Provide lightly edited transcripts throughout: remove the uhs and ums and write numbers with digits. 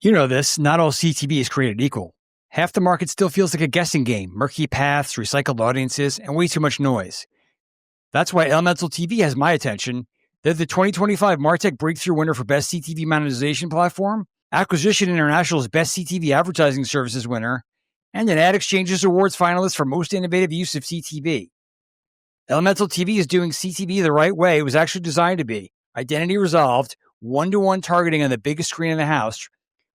You know this, not all CTV is created equal. Half the market still feels like a guessing game, murky paths, recycled audiences, and way too much noise. That's why Elemental TV has my attention. They're the 2025 MarTech Breakthrough winner for Best CTV Monetization Platform, Acquisition International's Best CTV Advertising Services winner, and an Ad Exchanges Awards finalist for Most Innovative Use of CTV. Elemental TV is doing CTV the right way it was actually designed to be. Identity resolved, one-to-one targeting on the biggest screen in the house,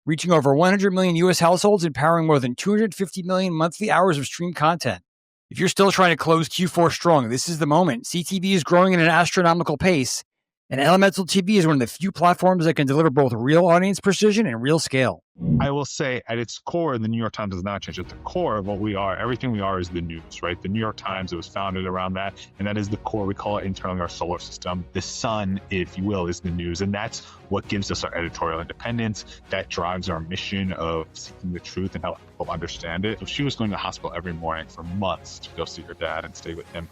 reaching over 100 million U.S. households and powering more than 250 million monthly hours of streamed content. If you're still trying to close Q4 strong, this is the moment. CTV is growing at an astronomical pace, and Elemental TV is one of the few platforms that can deliver both real audience precision and real scale. I will say at its core, the New York Times does not change. At the core of what we are, everything we are is the news, right? The New York Times, it was founded around that. And that is the core. We call it internally our solar system. The sun, if you will, is the news. And that's what gives us our editorial independence. That drives our mission of seeking the truth and help people understand it. So she was going to the hospital every morning for months to go see her dad and stay with him.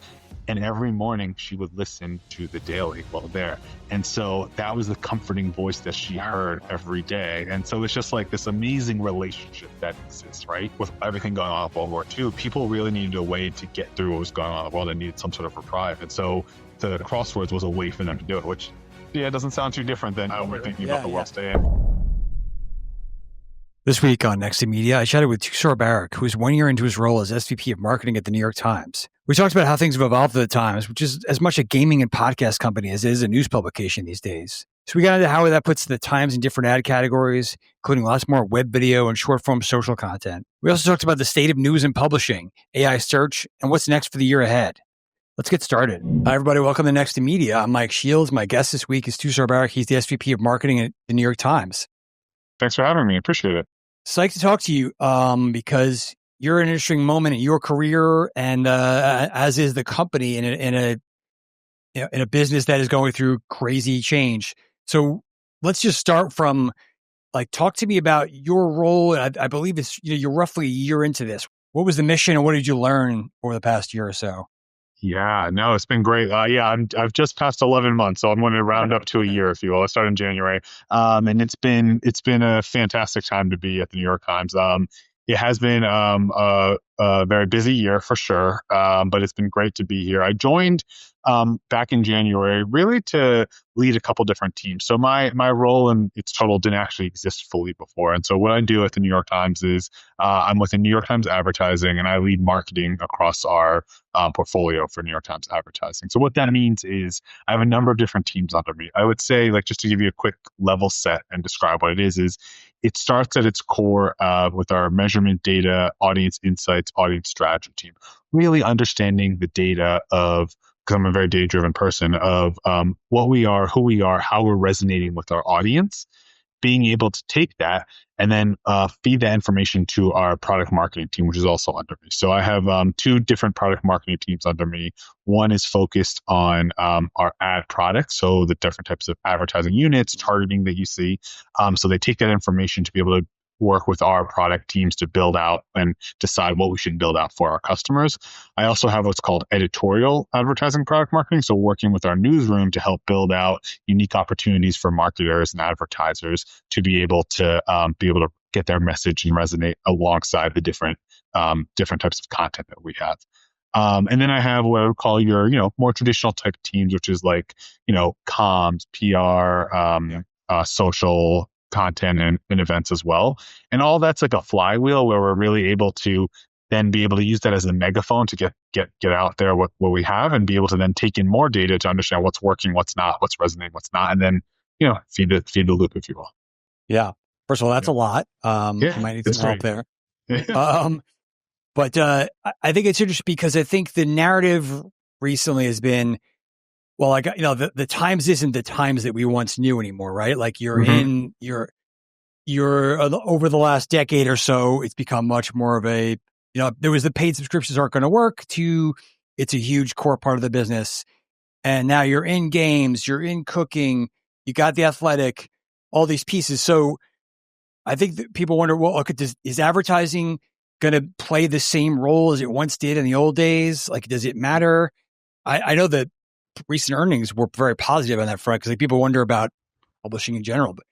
And every morning she would listen to the Daily while there. And so that was the comforting voice that she heard every day. And so it's just like this amazing relationship that exists, right? With everything going on in World War II, people really needed a way to get through what was going on in the world and needed some sort of reprieve. And so the crosswords was a way for them to do it, which, doesn't sound too different than how we're thinking about the world today. This week on Next to Media, I chatted with Tusar Barik, who is 1 year into his role as SVP of Marketing at the New York Times. We talked about how things have evolved at the Times, which is as much a gaming and podcast company as it is a news publication these days. So we got into how that puts the Times in different ad categories, including lots more web video and short-form social content. We also talked about the state of news and publishing, AI search, and what's next for the year ahead. Let's get started. Hi, everybody. Welcome to Next to Media. I'm Mike Shields. My guest this week is Tusar Barik. He's the SVP of Marketing at the New York Times. Thanks for having me. Appreciate it. Psyched to talk to you because you're in an interesting moment in your career, and as is the company in a business that is going through crazy change. So let's just start from talk to me about your role. I believe it's you're roughly a year into this. What was the mission, and what did you learn over the past year or so? Yeah, no, it's been great. I've just passed 11 months, so I'm going to round up to a year, if you will. I started in January, and it's been a fantastic time to be at the New York Times. It has been a very busy year for sure, but it's been great to be here. I joined back in January really to lead a couple different teams. So my role in its total didn't actually exist fully before. And so what I do at the New York Times is I'm with the New York Times Advertising, and I lead marketing across our portfolio for New York Times Advertising. So what that means is I have a number of different teams under me. I would say, just to give you a quick level set and describe what it is it starts at its core with our measurement data, audience insights, audience strategy team, really understanding the data of, because I'm a very data-driven person, of what we are, who we are, how we're resonating with our audience, being able to take that and then feed that information to our product marketing team, which is also under me. So I have two different product marketing teams under me. One is focused on our ad products, so the different types of advertising units, targeting that you see. So they take that information to be able to work with our product teams to build out and decide what we should build out for our customers. I also have what's called editorial advertising product marketing. So working with our newsroom to help build out unique opportunities for marketers and advertisers to be able to get their message and resonate alongside the different types of content that we have. And then I have what I would call your, more traditional type teams, which is comms, PR, social content and events as well. And all that's like a flywheel where we're really able to then be able to use that as a megaphone to get out there what we have, and be able to then take in more data to understand what's working, what's not, what's resonating, what's not, and then, feed the loop, if you will. Yeah. First of all, that's a lot. You might need some help there. But I think it's interesting because I think the narrative recently has been, the Times isn't the Times that we once knew anymore, right? You're over the last decade or so, it's become much more of a, there was the paid subscriptions aren't going to work to, it's a huge core part of the business. And now you're in games, you're in cooking, you got The Athletic, all these pieces. So I think that people wonder, is advertising going to play the same role as it once did in the old days? Does it matter? I know that recent earnings were very positive on that front because people wonder about publishing in general. But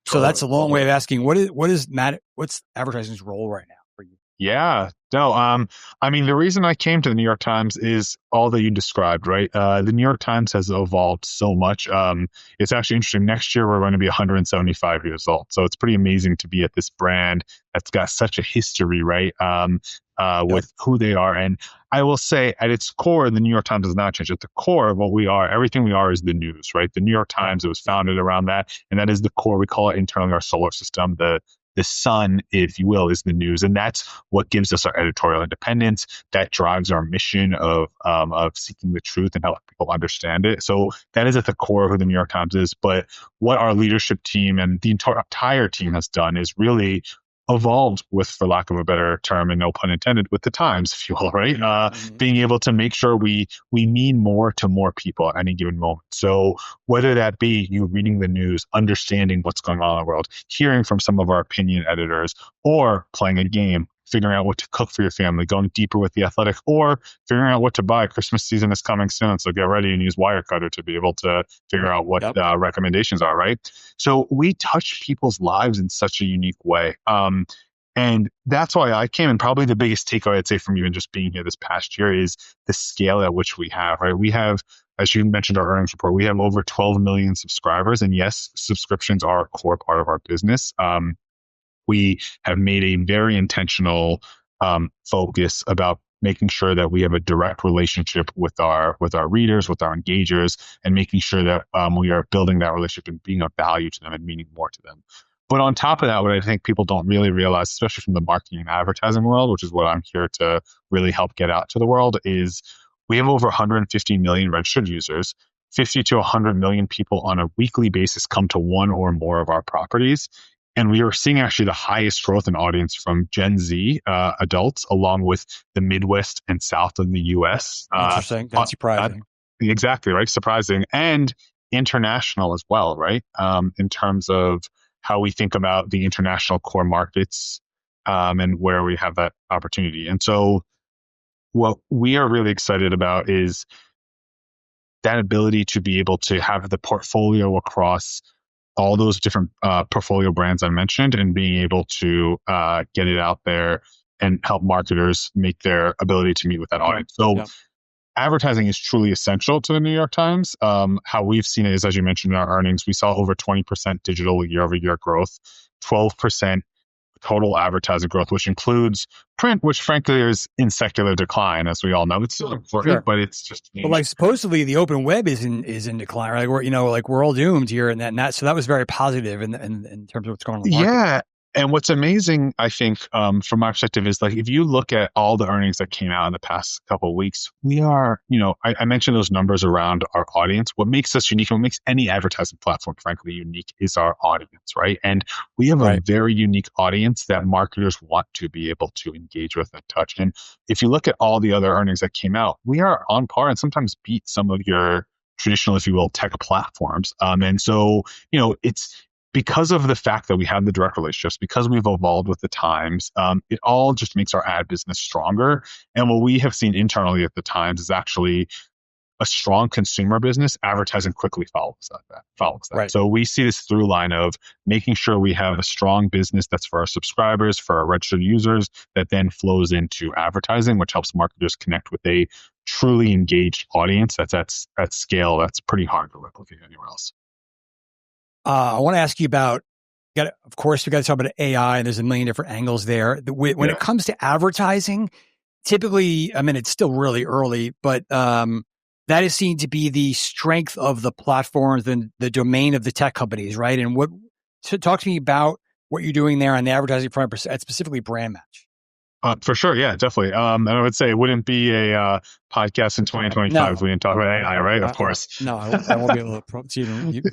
So that's a long way of asking what's advertising's role right now for you? Yeah. No, I mean, the reason I came to the New York Times is all that you described, right? The New York Times has evolved so much. It's actually interesting. Next year, we're going to be 175 years old. So it's pretty amazing to be at this brand that's got such a history, right? With who they are. And I will say at its core, the New York Times does not change. At the core of what we are, everything we are is the news, right? The New York Times, it was founded around that. And that is the core. We call it internally our solar system. The sun, if you will, is the news. And that's what gives us our editorial independence. That drives our mission of seeking the truth and helping people understand it. So that is at the core of who the New York Times is. But what our leadership team and the entire team has done is really evolved with, for lack of a better term, and no pun intended, with the times, if you will, right? Being able to make sure we mean more to more people at any given moment. So whether that be you reading the news, understanding what's going on in the world, hearing from some of our opinion editors, or playing a game, figuring out what to cook for your family, going deeper with The Athletic, or figuring out what to buy. Christmas season is coming soon, so get ready and use Wirecutter to be able to figure out what recommendations are, right? So we touch people's lives in such a unique way. And that's why I came. And probably the biggest takeaway I'd say from even just being here this past year is the scale at which we have, right? We have, as you mentioned, our earnings report, we have over 12 million subscribers. And yes, subscriptions are a core part of our business. We have made a very intentional focus about making sure that we have a direct relationship with our readers, with our engagers, and making sure that we are building that relationship and being of value to them and meaning more to them. But on top of that, what I think people don't really realize, especially from the marketing and advertising world, which is what I'm here to really help get out to the world, is we have over 150 million registered users. 50 to 100 million people on a weekly basis come to one or more of our properties. And we are seeing actually the highest growth in audience from Gen Z adults, along with the Midwest and South of the US. Interesting. That's surprising. Exactly, right? Surprising. And international as well, right? In terms of how we think about the international core markets and where we have that opportunity. And so what we are really excited about is that ability to be able to have the portfolio across all those different portfolio brands I mentioned, and being able to get it out there and help marketers make their ability to meet with that audience. So advertising is truly essential to the New York Times. How we've seen it is, as you mentioned in our earnings, we saw over 20% digital year-over-year growth, 12% total advertising growth, which includes print, which frankly is in secular decline, as we all know. It's still important, but it's just. But like supposedly the open web is in decline, right? We're all doomed here, and that so that was very positive in terms of what's going on in the market. Yeah. And what's amazing, I think, from my perspective, is like if you look at all the earnings that came out in the past couple of weeks, we are, I mentioned those numbers around our audience. What makes us unique, what makes any advertising platform, frankly, unique is our audience, right? And we have a very unique audience that marketers want to be able to engage with and touch. And if you look at all the other earnings that came out, we are on par and sometimes beat some of your traditional, if you will, tech platforms. And so, it's because of the fact that we have the direct relationships, because we've evolved with the times, it all just makes our ad business stronger. And what we have seen internally at the Times is actually a strong consumer business. Advertising quickly follows that. Right. So we see this through line of making sure we have a strong business that's for our subscribers, for our registered users, that then flows into advertising, which helps marketers connect with a truly engaged audience that's at scale that's pretty hard to replicate anywhere else. I want to ask you about, of course, we got to talk about AI, and there's a million different angles there. When it comes to advertising, typically, I mean, it's still really early, but that is seen to be the strength of the platforms and the domain of the tech companies, right? And talk to me about what you're doing there on the advertising front, specifically brand match. For sure. Yeah, definitely. And I would say it wouldn't be a podcast in 2025 if we didn't talk about AI, right? Of course. No, I won't be able to even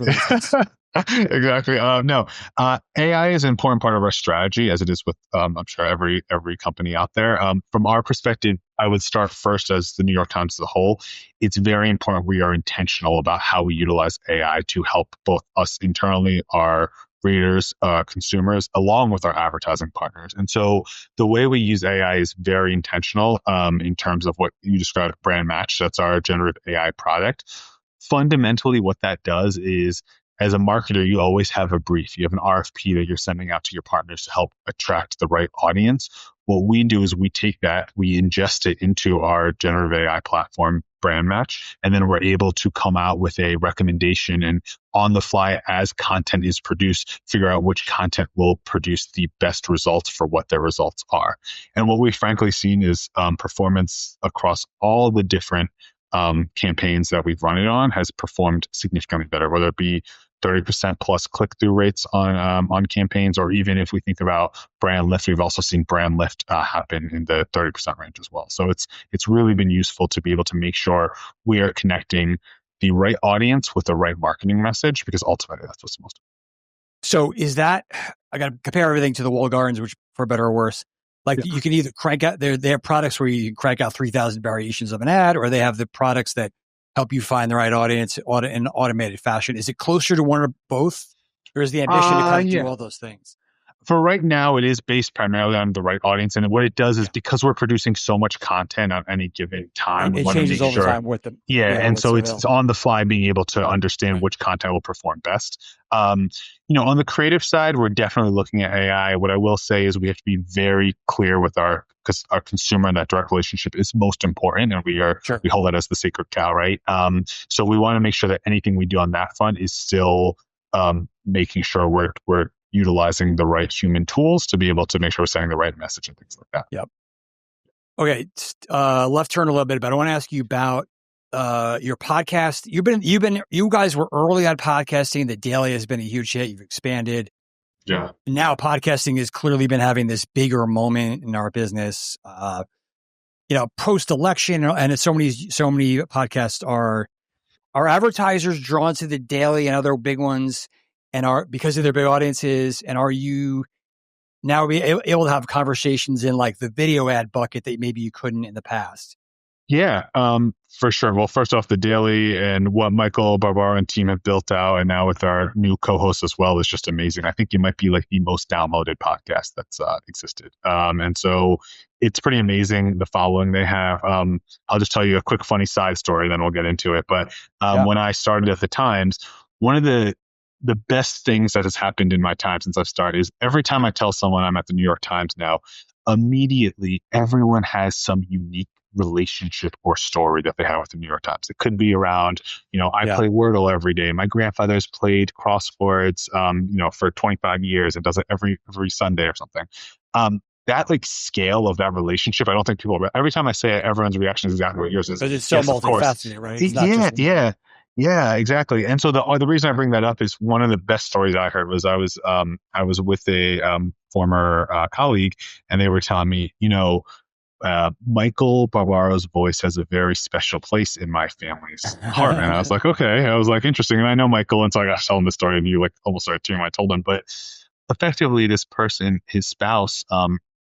Exactly. AI is an important part of our strategy, as it is with, I'm sure, every company out there. From our perspective, I would start first as the New York Times as a whole. It's very important we are intentional about how we utilize AI to help both us internally, our readers, consumers, along with our advertising partners. And so the way we use AI is very intentional in terms of what you described, Brand Match. That's our generative AI product. Fundamentally, what that does is as a marketer, you always have a brief. You have an RFP that you're sending out to your partners to help attract the right audience. What we do is we take that, we ingest it into our generative AI platform, Brand Match, and then we're able to come out with a recommendation and on the fly as content is produced, figure out which content will produce the best results for what their results are. And what we've frankly seen is performance across all the different campaigns that we've run it on has performed significantly better, whether it be 30% plus click-through rates on campaigns, or even if we think about brand lift, we've also seen brand lift happen in the 30% range as well. So it's really been useful to be able to make sure we are connecting the right audience with the right marketing message, because ultimately that's what's most. So is that, I got to compare everything to the walled gardens, which for better or worse, like you can either crank out, they have products where you can crank out 3,000 variations of an ad, or they have the products that help you find the right audience in an automated fashion. Is it closer to one or both? Or is the ambition to kind of do all those things? For right now, it is based primarily on the right audience. And what it does is because we're producing so much content on any given time, it changes all the time with them. And so it's on the fly being able to understand which content will perform best. On the creative side, we're definitely looking at AI. What I will say is we have to be very clear with because our consumer and that direct relationship is most important, and we hold that as the sacred cow, right? So we want to make sure that anything we do on that front is still making sure we're utilizing the right human tools to be able to make sure we're sending the right message and things like that. Yep. Okay. Left turn a little bit, but I want to ask you about your podcast. You guys were early on podcasting. The Daily has been a huge hit. You've expanded. Yeah. Now podcasting has clearly been having this bigger moment in our business. Post-election, and so many podcasts are advertisers drawn to the Daily and other big ones, and are because of their big audiences. And are you now able to have conversations in like the video ad bucket that maybe you couldn't in the past? Yeah, for sure. Well, first off, the Daily and what Michael Barbaro and team have built out, and now with our new co-host as well, is just amazing. I think you might be like the most downloaded podcast that's existed. And so it's pretty amazing the following they have. I'll just tell you a quick funny side story, then we'll get into it. But when I started at the Times, one of the best things that has happened in my time since I've started is every time I tell someone I'm at the New York Times now, immediately everyone has some unique relationship or story that they have with the New York Times. It could be around, I play Wordle every day. My grandfather's played crosswords, for 25 years and does it every Sunday or something. That like scale of that relationship, I don't think people, every time I say it, everyone's reaction is exactly what yours is. Because it's so multifaceted, right? Yeah, exactly. And so the reason I bring that up is one of the best stories I heard was I was with a former colleague, and they were telling me, Michael Barbaro's voice has a very special place in my family's heart. And I was like, okay. I was like, interesting. And I know Michael, and so I got to tell him the story, and you like almost started tearing when I told him. But effectively, this person, his spouse,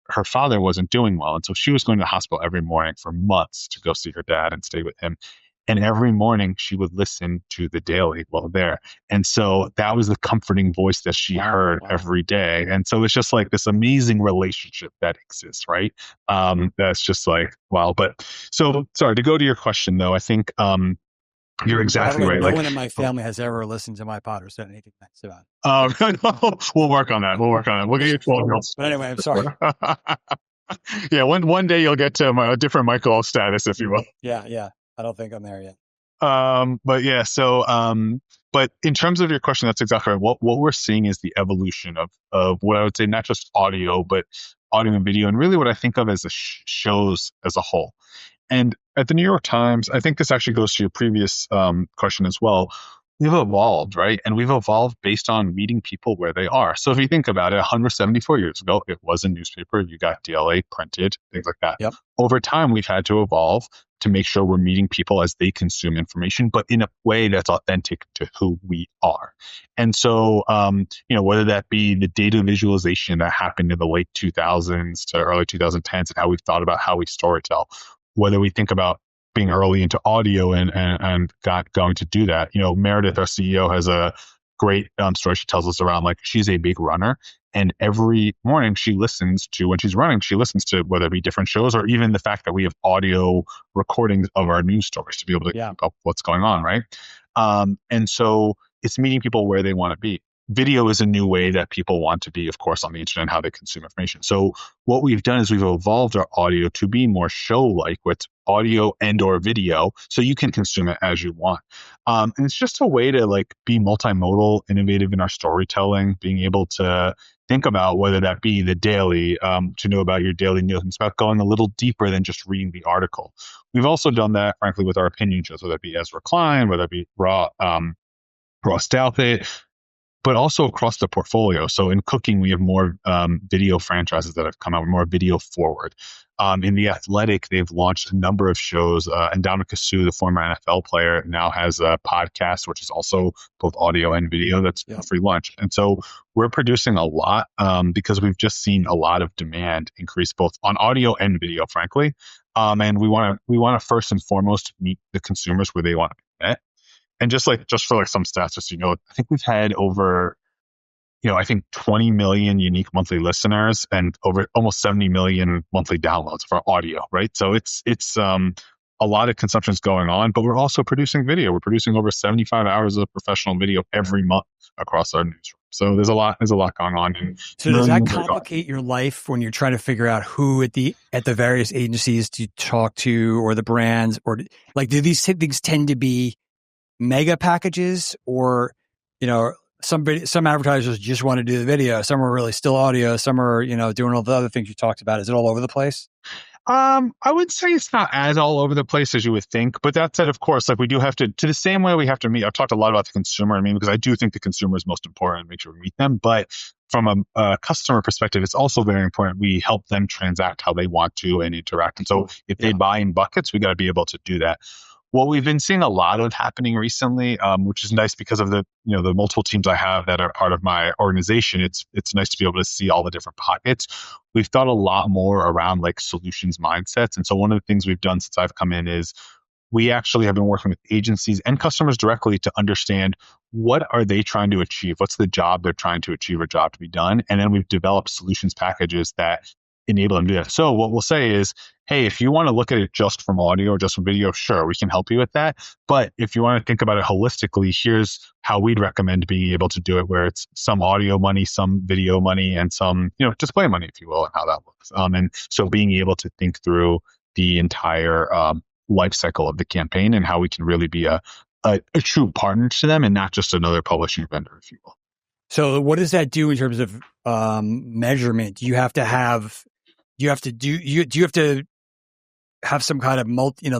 her father wasn't doing well, and so she was going to the hospital every morning for months to go see her dad and stay with him. And every morning she would listen to the Daily while there. And so that was the comforting voice that she heard every day. And so it's just like this amazing relationship that exists, right? That's just like, wow. But so, sorry, to go to your question though, I think you're exactly right. No one in my family has ever listened to my pod or said anything nice about it. We'll work on that. We'll get you 12 months. But anyway, I'm sorry. Yeah, one day you'll get to a different Michael status, if you will. Yeah. I don't think I'm there yet. But yeah, but in terms of your question, that's exactly right. What we're seeing is the evolution of what I would say, not just audio, but audio and video, and really what I think of as the shows as a whole. And at the New York Times, I think this actually goes to your previous question as well. We've evolved, right? And we've evolved based on meeting people where they are. So if you think about it, 174 years ago, it was a newspaper. You got DLA printed, things like that. Yep. Over time, we've had to evolve to make sure we're meeting people as they consume information, but in a way that's authentic to who we are. And so, whether that be the data visualization that happened in the late 2000s to early 2010s and how we've thought about how we storytell, whether we think about being early into audio and got going to do that. Meredith, our CEO, has a great story she tells us around, like, she's a big runner. And every morning when she's running, she listens to whether it be different shows or even the fact that we have audio recordings of our news stories to be able to keep up what's going on, right? And so it's meeting people where they want to be. Video is a new way that people want to be, of course, on the internet and how they consume information. So what we've done is we've evolved our audio to be more show-like, with audio and or video, so you can consume it as you want. And it's just a way to like be multimodal, innovative in our storytelling, being able to think about whether that be the daily, to know about your daily news. It's about going a little deeper than just reading the article. We've also done that, frankly, with our opinion shows, whether it be Ezra Klein, whether it be Raw Stalpit, but also across the portfolio. So in cooking, we have more video franchises that have come out, more video forward. In The Athletic, they've launched a number of shows. And Dominic Sue, the former NFL player, now has a podcast, which is also both audio and video. That's a free lunch. And so we're producing a lot because we've just seen a lot of demand increase both on audio and video, frankly. And we want to first and foremost meet the consumers where they want to be met. And just for some stats, just I think we've had over, I think 20 million unique monthly listeners and over almost 70 million monthly downloads for audio, right? So it's a lot of consumption's going on, but we're also producing video. We're producing over 75 hours of professional video every month across our newsroom. So there's a lot going on. And so does that complicate your life when you're trying to figure out who at the various agencies to talk to, or the brands, or like, do these things tend to be mega packages, or some advertisers just want to do the video, some are really still audio, some are doing all the other things you talked about? Is it all over the place? I would say it's not as all over the place as you would think, but that said, of course, like we do have to the same way we have to meet. I've talked a lot about the consumer, because I do think the consumer is most important and make sure we meet them. But from a customer perspective, it's also very important we help them transact how they want to and interact. And so if they buy in buckets, we got to be able to do that. What we've been seeing a lot of happening recently, which is nice because of the the multiple teams I have that are part of my organization. It's nice to be able to see all the different pockets. We've thought a lot more around like solutions mindsets, and so one of the things we've done since I've come in is we actually have been working with agencies and customers directly to understand what are they trying to achieve, what's the job they're trying to achieve or job to be done, and then we've developed solutions packages that enable them to do that. So what we'll say is, hey, if you want to look at it just from audio or just from video, sure, we can help you with that. But if you want to think about it holistically, here's how we'd recommend being able to do it, where it's some audio money, some video money, and some, display money, if you will, and how that looks. And so being able to think through the entire life cycle of the campaign and how we can really be a true partner to them and not just another publishing vendor, if you will. So what does that do in terms of measurement? Do you have to have some kind of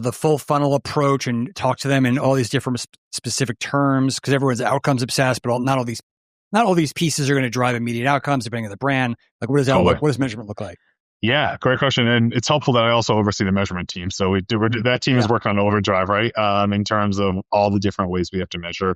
the full funnel approach and talk to them in all these different specific terms? Because everyone's outcomes obsessed, but not all these pieces are going to drive immediate outcomes depending on the brand. Like, what does that look? What does measurement look like? Yeah, great question. And it's helpful that I also oversee the measurement team. So that team is working on overdrive, right? In terms of all the different ways we have to measure.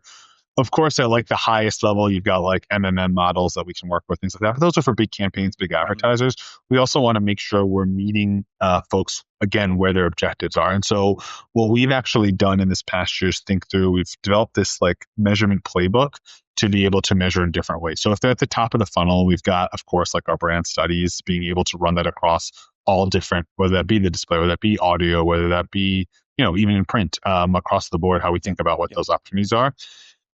Of course, at like the highest level, you've got like MMM models that we can work with, things like that. But those are for big campaigns, big advertisers. We also want to make sure we're meeting folks, again, where their objectives are. And so what we've actually done in this past year is think through, we've developed this like measurement playbook to be able to measure in different ways. So if they're at the top of the funnel, we've got, of course, like our brand studies, being able to run that across all different, whether that be the display, whether that be audio, whether that be, even in print, across the board, how we think about what those opportunities are.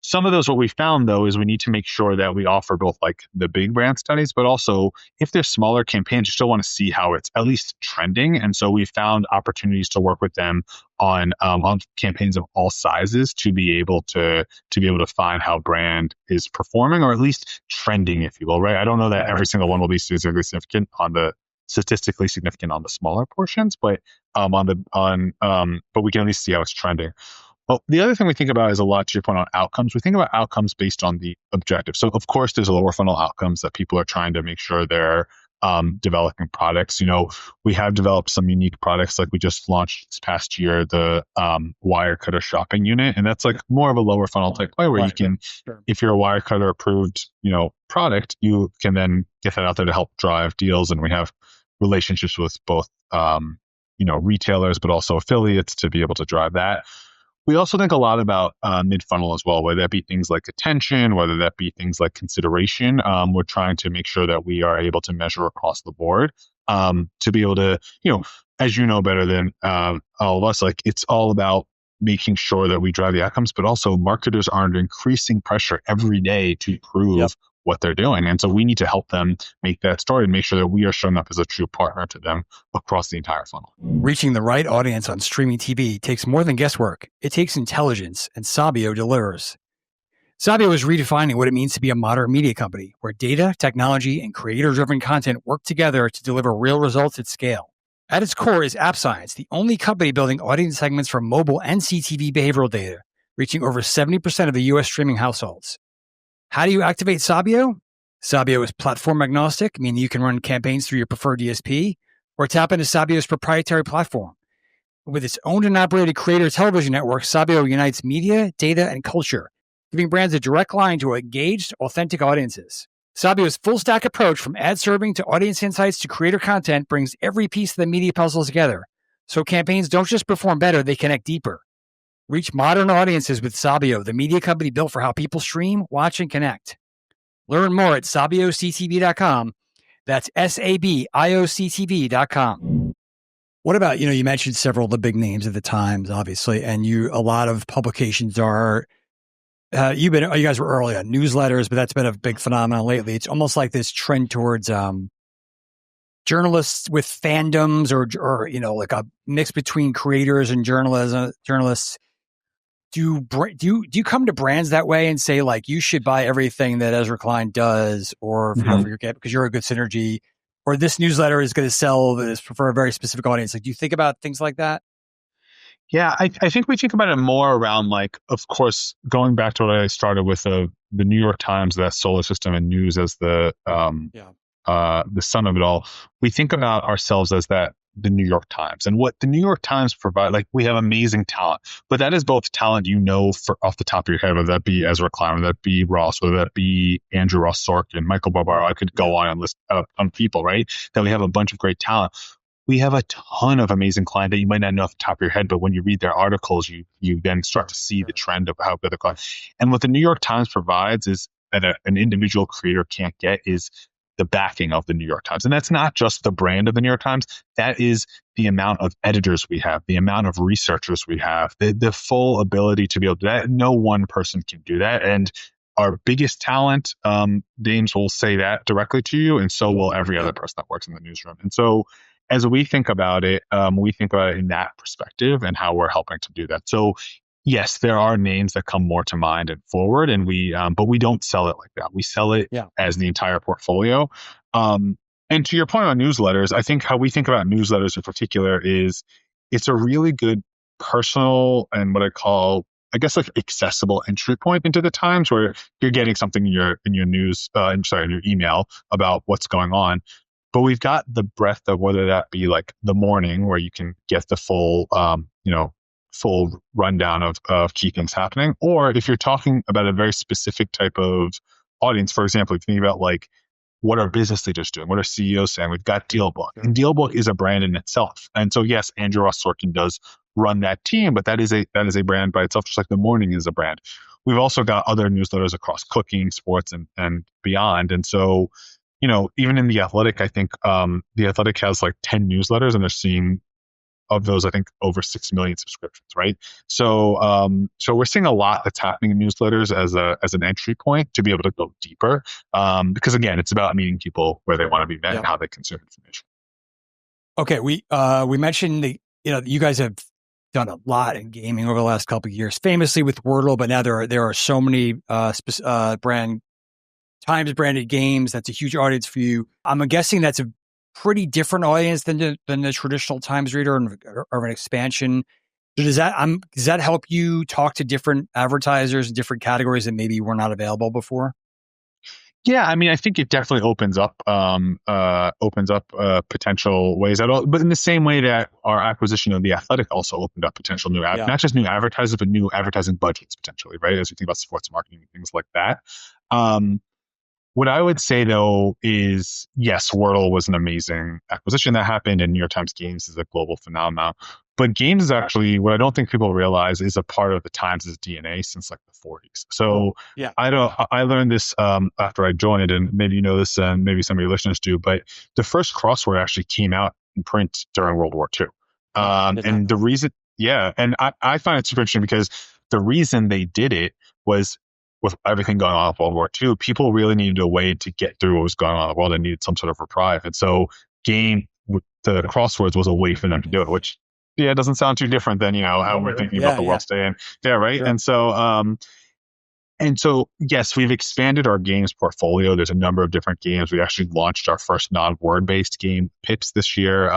Some of those, what we found though, is we need to make sure that we offer both like the big brand studies, but also if there's smaller campaigns, you still want to see how it's at least trending. And so we found opportunities to work with them on campaigns of all sizes to be able to find how brand is performing, or at least trending, if you will, right? I don't know that every single one will be statistically significant on the smaller portions, but but we can at least see how it's trending. Well, the other thing we think about is a lot, to your point, on outcomes. We think about outcomes based on the objective. So, of course, there's lower funnel outcomes that people are trying to make sure they're developing products. We have developed some unique products, like we just launched this past year, the Wirecutter shopping unit. And that's like more of a lower funnel type play where you can, if you're a Wirecutter approved, product, you can then get that out there to help drive deals. And we have relationships with both, retailers, but also affiliates to be able to drive that. We also think a lot about mid-funnel as well, whether that be things like attention, whether that be things like consideration. We're trying to make sure that we are able to measure across the board to be able to, as you know better than all of us, like it's all about making sure that we drive the outcomes, but also marketers are under increasing pressure every day to prove what they're doing. And so we need to help them make that story and make sure that we are showing up as a true partner to them across the entire funnel. Reaching the right audience on streaming TV takes more than guesswork. It takes intelligence, and Sabio delivers. Sabio is redefining what it means to be a modern media company, where data, technology, and creator-driven content work together to deliver real results at scale. At its core is App Science, the only company building audience segments for mobile and CTV behavioral data, reaching over 70% of the US streaming households. How do you activate Sabio? Sabio is platform agnostic, meaning you can run campaigns through your preferred DSP or tap into Sabio's proprietary platform. With its owned and operated creator television network, Sabio unites media, data, and culture, giving brands a direct line to engaged, authentic audiences. Sabio's full-stack approach from ad serving to audience insights to creator content brings every piece of the media puzzle together, so campaigns don't just perform better, they connect deeper. Reach modern audiences with Sabio, the media company built for how people stream, watch, and connect. Learn more at sabioctv.com. That's SABIOCTV.com. What about, you mentioned several of the big names of the Times, obviously, and a lot of publications are, you guys were early on newsletters, but that's been a big phenomenon lately. It's almost like this trend towards journalists with fandoms or like a mix between creators and journalists. Do you come to brands that way and say, like, you should buy everything that Ezra Klein does, or for your because you're a good synergy, or this newsletter is going to sell this for a very specific audience? Like, do you think about things like that? Yeah, I think we think about it more around, like, of course, going back to what I started with, the New York Times, that solar system and news as the son of it all. We think about ourselves as the New York Times, and what the New York Times provide. Like, we have amazing talent, but that is both talent for off the top of your head, whether that be Ezra Klein, whether that be Ross, whether that be Andrew Ross Sorkin, Michael Barbaro. I could go on and list on people, right? That we have a bunch of great talent. We have a ton of amazing clients that you might not know off the top of your head, but when you read their articles, you then start to see the trend of how good they're going. And what the New York Times provides is that an individual creator can't get is the backing of the New York Times. And that's not just the brand of the New York Times. That is the amount of editors we have, the amount of researchers we have, the full ability to be able to do that. No one person can do that. And our biggest talent, James will say that directly to you, and so will every other person that works in the newsroom. And so as we think about it in that perspective and how we're helping to do that. So yes, there are names that come more to mind and forward, and but we don't sell it like that. We sell it as the entire portfolio. And to your point on newsletters, I think how we think about newsletters in particular is it's a really good personal and what I call, I guess, like accessible entry point into the Times, where you're getting something in your news, in your email about what's going on. But we've got the breadth of whether that be like the morning, where you can get the full, full rundown of key things happening, or if you're talking about a very specific type of audience. For example, if you think about, like, what are business leaders doing? What are CEOs saying? We've got DealBook, and DealBook is a brand in itself. And so, yes, Andrew Ross Sorkin does run that team, but that is a brand by itself, just like the morning is a brand. We've also got other newsletters across cooking, sports, and beyond. And so, even in The Athletic, I think The Athletic has like 10 newsletters, and they're seeing, of those, I think, over 6 million subscriptions, right? So we're seeing a lot that's happening in newsletters as an entry point to be able to go deeper. Because again, it's about meeting people where they want to be met and how they consume information. Okay, we mentioned you guys have done a lot in gaming over the last couple of years, famously with Wordle, but now there are so many Times branded games. That's a huge audience for you. I'm guessing that's a pretty different audience than the traditional Times reader, or an expansion. So does that help you talk to different advertisers in different categories that maybe were not available before? Yeah, I mean, I think it definitely opens up potential ways at all. But in the same way that our acquisition of The Athletic also opened up potential new not just new advertisers, but new advertising budgets potentially, right? As we think about sports marketing and things like that. What I would say, though, is yes, Wordle was an amazing acquisition that happened, and New York Times Games is a global phenomenon. But games is actually, what I don't think people realize, is a part of the Times' DNA since like the 40s. So I learned this after I joined, and maybe you know this, and maybe some of your listeners do, but the first crossword actually came out in print during World War II. And the reason Yeah. And I find it super interesting because the reason they did it was with everything going on with World War II, people really needed a way to get through what was going on in the world and needed some sort of reprieve. And so the crosswords was a way for them to do it, which, yeah, it doesn't sound too different than, how we're thinking about the world today. And yeah, right. Sure. And so, yes, we've expanded our games portfolio. There's a number of different games. We actually launched our first non-word based game, Pips, this year,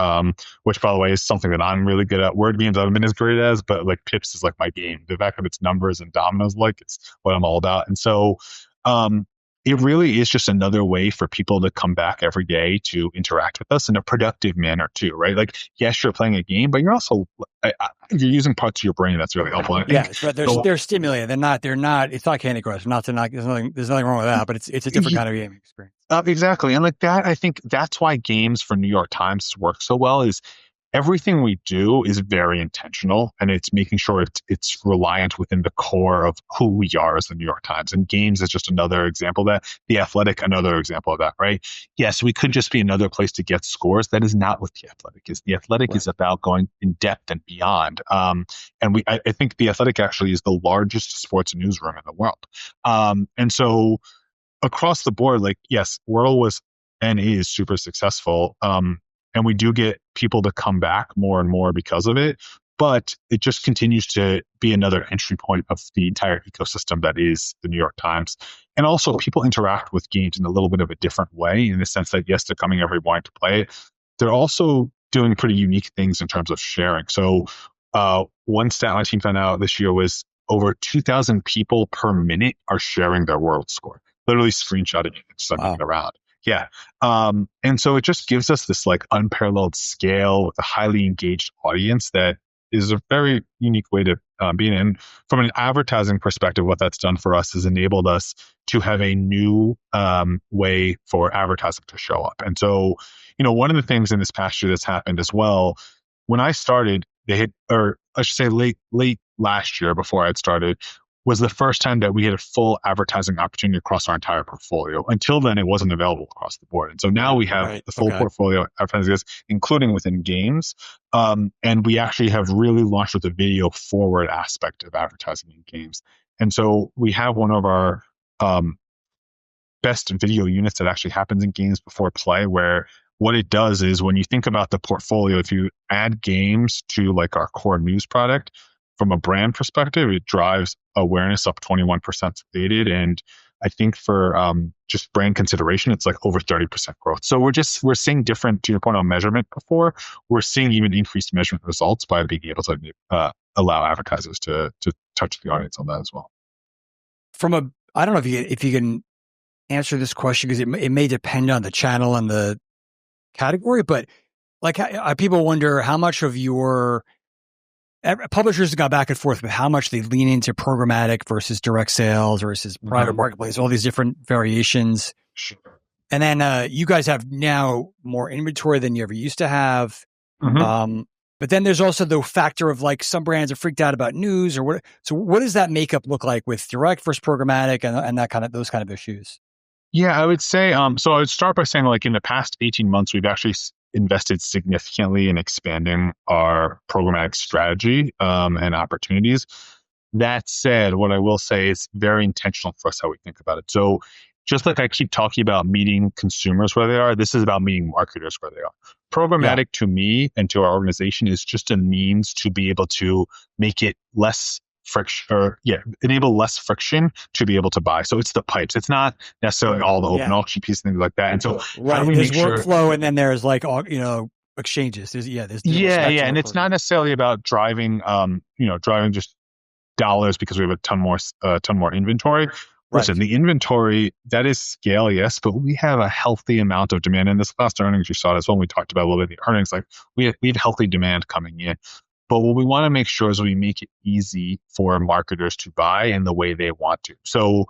which, by the way, is something that I'm really good at. Word games I haven't been as great as, but like Pips is like my game. The fact that it's numbers and dominoes, like, it's what I'm all about. And so, it really is just another way for people to come back every day to interact with us in a productive manner too, right? Like, yes, you're playing a game, but you're also you're using parts of your brain that's really helpful. Yes, but they're stimulated. They're not. It's not Candy Crush. There's nothing wrong with that. But it's a different kind of gaming experience. Exactly, and like that, I think that's why games for New York Times work so well. Is everything we do is very intentional, and it's making sure it's reliant within the core of who we are as the New York Times. And games is just another example of that. The Athletic, another example of that, right? Yes, we could just be another place to get scores. That is not what The Athletic is. The Athletic is about going in depth and beyond. And I think The Athletic actually is the largest sports newsroom in the world. And so across the board, like, yes, Wordle was and is super successful. And we do get people to come back more and more because of it. But it just continues to be another entry point of the entire ecosystem that is the New York Times. And also, people interact with games in a little bit of a different way, in the sense that, yes, they're coming every morning to play it. They're also doing pretty unique things in terms of sharing. So one stat my team found out this year was over 2,000 people per minute are sharing their world score, literally screenshotting it and sending it around. Yeah. And so it just gives us this like unparalleled scale with a highly engaged audience that is a very unique way to be in. And from an advertising perspective, what that's done for us is enabled us to have a new way for advertising to show up. And so, one of the things in this past year that's happened as well, when I started, or I should say late last year before I had started, was the first time that we had a full advertising opportunity across our entire portfolio. Until then, it wasn't available across the board. And so now we have the full portfolio of advertising, including within games. And we actually have really launched with a video forward aspect of advertising in games. And so we have one of our best video units that actually happens in games before play, where what it does is, when you think about the portfolio, if you add games to like our core news product, from a brand perspective, it drives awareness up 21% stated. And I think for just brand consideration, it's like over 30% growth. So we're seeing different, to your point on measurement before, we're seeing even increased measurement results by being able to allow advertisers to touch the audience on that as well. I don't know if you can answer this question, because it may depend on the channel and the category, but like, people wonder how much of your publishers have gone back and forth with how much they lean into programmatic versus direct sales versus private marketplace, all these different variations. Sure. And then you guys have now more inventory than you ever used to have. But then there's also the factor of like, some brands are freaked out about news or what. So what does that makeup look like with direct versus programmatic and those kind of issues? Yeah, I would say, so I would start by saying, like, in the past 18 months, we've actually invested significantly in expanding our programmatic strategy and opportunities. That said, what I will say is very intentional for us how we think about it. So just like I keep talking about meeting consumers where they are, this is about meeting marketers where they are. Programmatic to me and to our organization is just a means to be able to make it less friction, enable less friction to be able to buy. So it's the pipes. It's not necessarily all the open auction pieces, things like that. And so how do we there's make sure workflow, and then there's like exchanges. There's and it's not necessarily about driving just dollars because we have a ton more inventory. Listen, the inventory, that is scale, yes, but we have a healthy amount of demand. In this last earnings, you saw it as well. We talked about a little bit of the earnings. Like, we have healthy demand coming in. But what we want to make sure is we make it easy for marketers to buy in the way they want to. So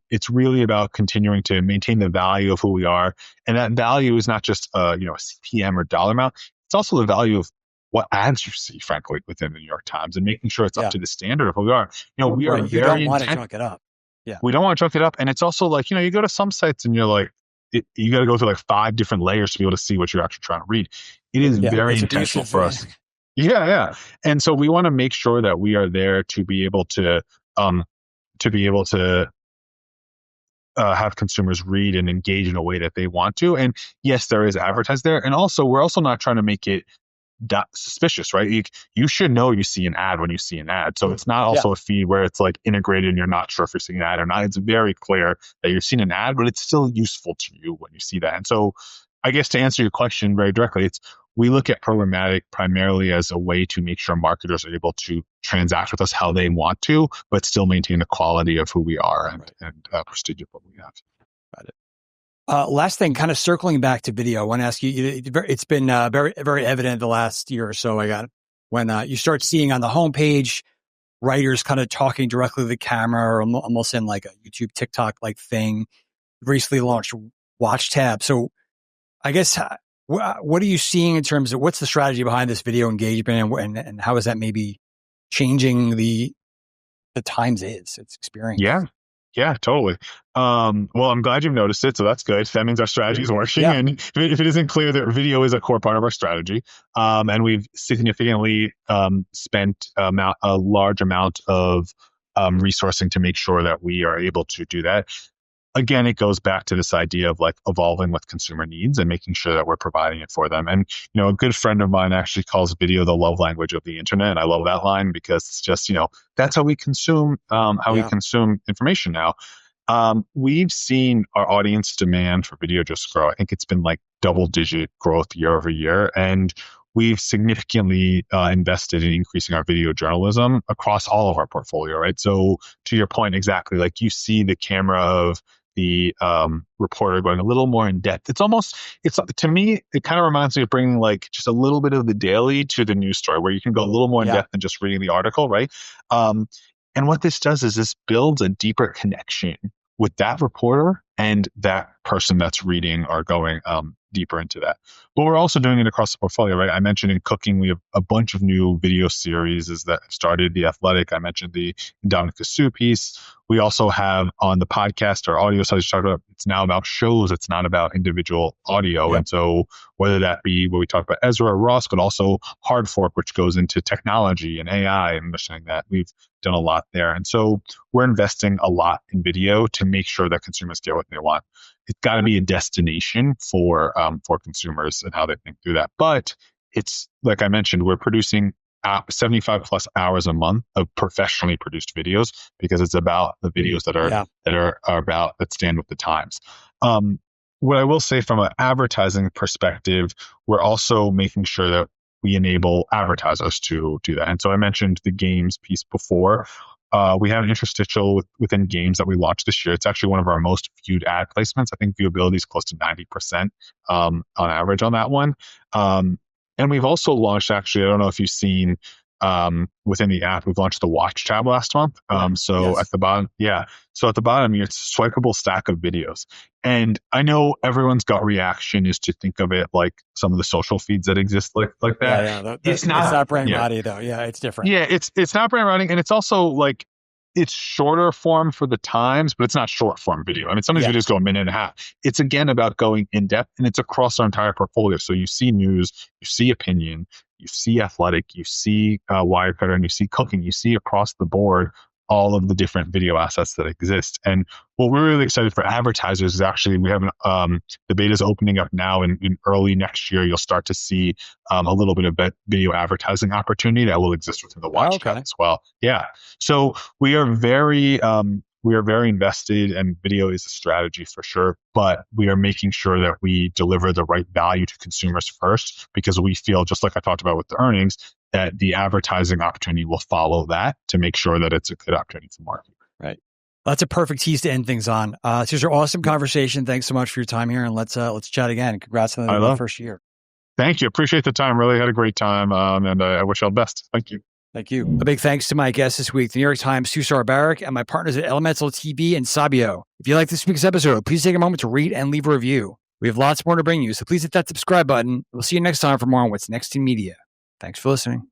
it's really about continuing to maintain the value of who we are. And that value is not just a CPM or dollar amount. It's also the value of what ads you see, frankly, within the New York Times, and making sure it's up to the standard of who we are. We are you don't want to junk it up. Yeah. We don't want to junk it up. And it's also like, you go to some sites and you're like, you got to go through like 5 different layers to be able to see what you're actually trying to read. It is very intentional for us. Yeah, yeah. And so we want to make sure that we are there to be able to have consumers read and engage in a way that they want to. And yes, there is advertised there. And also, we're also not trying to make it suspicious, right? You should know you see an ad when you see an ad. So it's not also a feed where it's like integrated and you're not sure if you're seeing an ad or not. It's very clear that you're seeing an ad, but it's still useful to you when you see that. And so I guess to answer your question very directly, we look at programmatic primarily as a way to make sure marketers are able to transact with us how they want to, but still maintain the quality of who we are and prestige of what we have. Got it. Last thing, kind of circling back to video, I want to ask you, it's been very, very evident the last year or so, when you start seeing on the homepage, writers kind of talking directly to the camera or almost in like a YouTube, TikTok like thing. Recently launched Watch Tab. So I guess, what are you seeing in terms of what's the strategy behind this video engagement and how is that maybe changing the times it's experience? Yeah, totally. Well, I'm glad you've noticed it. So that's good. That means our strategy is working. Yeah. And if it isn't clear, that video is a core part of our strategy. And we've significantly spent a large amount of resourcing to make sure that we are able to do that. Again, it goes back to this idea of like evolving with consumer needs and making sure that we're providing it for them. And, a good friend of mine actually calls video the love language of the internet. And I love that line because it's just, that's how we consume, we consume information now. We've seen our audience demand for video just grow. I think it's been like double-digit growth year over year. And we've significantly invested in increasing our video journalism across all of our portfolio, right? So to your point, exactly, like you see the camera of the reporter going a little more in depth. To me, it kind of reminds me of bringing like just a little bit of the daily to the news story where you can go a little more in depth than just reading the article, right? And what this does is this builds a deeper connection with that reporter and that person that's reading or going deeper into that. But we're also doing it across the portfolio, right? I mentioned in cooking, we have a bunch of new video series that started. The Athletic, I mentioned the Dominic Sue piece. We also have on the podcast or audio side, it's now about shows. It's not about individual audio. Yep. And so whether that be what we talked about Ezra or Ross, but also Hard Fork, which goes into technology and AI and understanding that, we've done a lot there. And so we're investing a lot in video to make sure that consumers get what they want. It's got to be a destination for consumers and how they think through that. But it's like I mentioned, we're producing 75 plus hours a month of professionally produced videos because it's about the videos that stand with the times. What I will say from an advertising perspective, we're also making sure that we enable advertisers to do that. And so I mentioned the games piece before. We have an interstitial within games that we launched this year. It's actually one of our most viewed ad placements. I think viewability is close to 90% on average on that one. And we've also launched, actually, I don't know if you've seen within the app, we've launched the Watch tab last month. At the bottom, So at the bottom, it's a swipeable stack of videos. And I know everyone's gut reaction is to think of it like some of the social feeds that exist like that. It's not brand routing though. Yeah, it's different. Yeah, it's not brand routing, and it's also like it's shorter form for the times, but it's not short form video. I mean, some of these videos go a minute and a half. It's again about going in depth, and it's across our entire portfolio. So you see news, you see opinion, you see athletic, you see Wirecutter, and you see cooking. You see across the board all of the different video assets that exist. And what we're really excited for advertisers is actually we have the beta is opening up now, and in early next year you'll start to see a little bit of video advertising opportunity that will exist within the Watch tab as well. Yeah, so we are very invested, and video is a strategy for sure, but we are making sure that we deliver the right value to consumers first, because we feel, just like I talked about with the earnings, that the advertising opportunity will follow that to make sure that it's a good opportunity for marketing. Right. Well, that's a perfect tease to end things on. Tusar, awesome conversation. Thanks so much for your time here, and let's chat again. Congrats on the first year. Thank you. Appreciate the time. Really had a great time, and I wish you all the best. Thank you. Thank you. A big thanks to my guest this week, the New York Times, Tusar Barik, and my partners at Elemental TV and Sabio. If you like this week's episode, please take a moment to read and leave a review. We have lots more to bring you, so please hit that subscribe button. We'll see you next time for more on what's next in media. Thanks for listening.